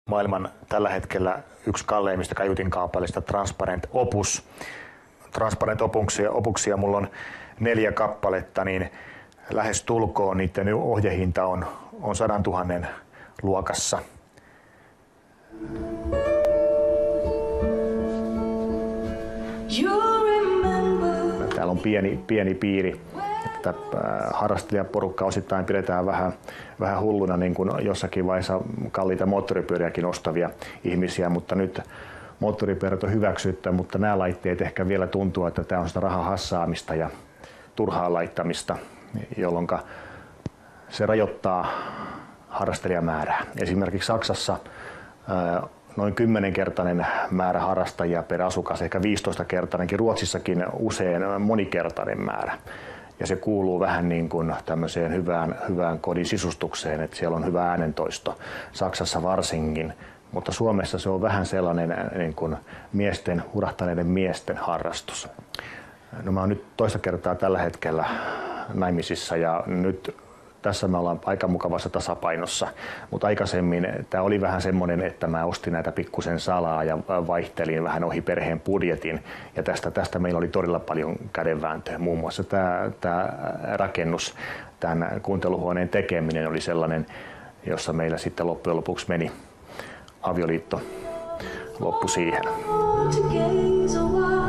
Maailman tällä hetkellä yksi kalleimmista kaiutinkaapaleista Transparent Opus. Transparent Opuksia mulla on 4 kappaletta, niin lähes tulkoon niiden ohjehinta on 100 000 luokassa. Täällä on pieni piiri. Että harrastelijaporukka osittain pidetään vähän hulluna, niin kuin jossakin vaiheessa kalliita moottoripyöriäkin ostavia ihmisiä, mutta nyt moottoripyörät on hyväksytty, mutta nämä laitteet ehkä vielä tuntuu, että tämä on sitä rahan hassaamista ja turhaa laittamista, jolloin se rajoittaa harrastelijamäärää. Esimerkiksi Saksassa noin 10-kertainen määrä harrastajia per asukas, ehkä 15-kertainenkin, Ruotsissakin usein monikertainen määrä. Ja se kuuluu vähän niin kuin tämmöiseen hyvään kodin sisustukseen, että siellä on hyvä äänentoisto, Saksassa varsinkin. Mutta Suomessa se on vähän sellainen niin kuin hurahtaneiden miesten harrastus. No, mä oon nyt toista kertaa tällä hetkellä naimisissa ja nyt tässä me ollaan aika mukavassa tasapainossa, mutta aikaisemmin tämä oli vähän semmoinen, että mä ostin näitä pikkusen salaa ja vaihtelin vähän ohi perheen budjetin ja tästä meillä oli todella paljon kädenvääntöä. Muun muassa tämä rakennus, tämän kuunteluhuoneen tekeminen oli sellainen, jossa meillä sitten loppujen lopuksi meni avioliitto loppu siihen.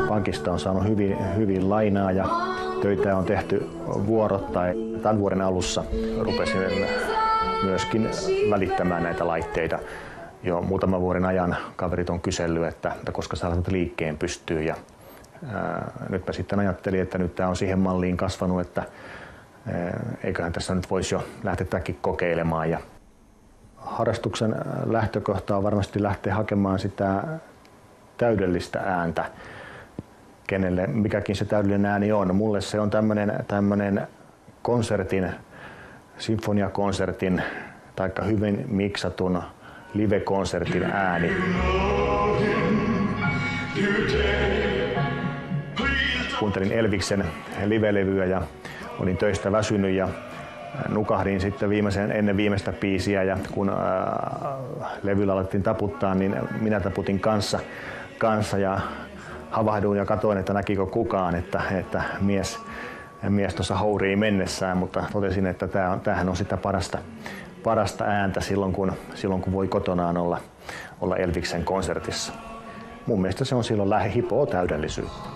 Pankista on saanut hyvin lainaa ja töitä on tehty vuorottain. Tämän vuoden alussa rupesin myöskin välittämään näitä laitteita. Jo muutaman vuoden ajan kaverit on kysellyt, että koska sä laitat liikkeen pystyyn. Ja nyt mä sitten ajattelin, että nyt tämä on siihen malliin kasvanut, että eiköhän tässä nyt voisi jo lähteäkin kokeilemaan. Ja harrastuksen lähtökohta on varmasti lähteä hakemaan sitä täydellistä ääntä, kenelle mikäkin se täydellinen ääni on. Mulle se on tämmöinen konsertin, sinfoniakonsertin tai hyvin miksatun live-konsertin ääni. Kuuntelin Elviksen live-levyä ja olin töistä väsynyt ja nukahdin sitten ennen viimeistä biisiä ja kun levyllä alettiin taputtaa, niin minä taputin kanssa ja havahduin ja katsoin, että näkikö kukaan, että mies tuossa hourii mennessään, mutta totesin, että tämähän on sitä parasta ääntä silloin kun voi kotonaan olla Elviksen konsertissa. Mun mielestä se on silloin hipoo täydellisyyttä.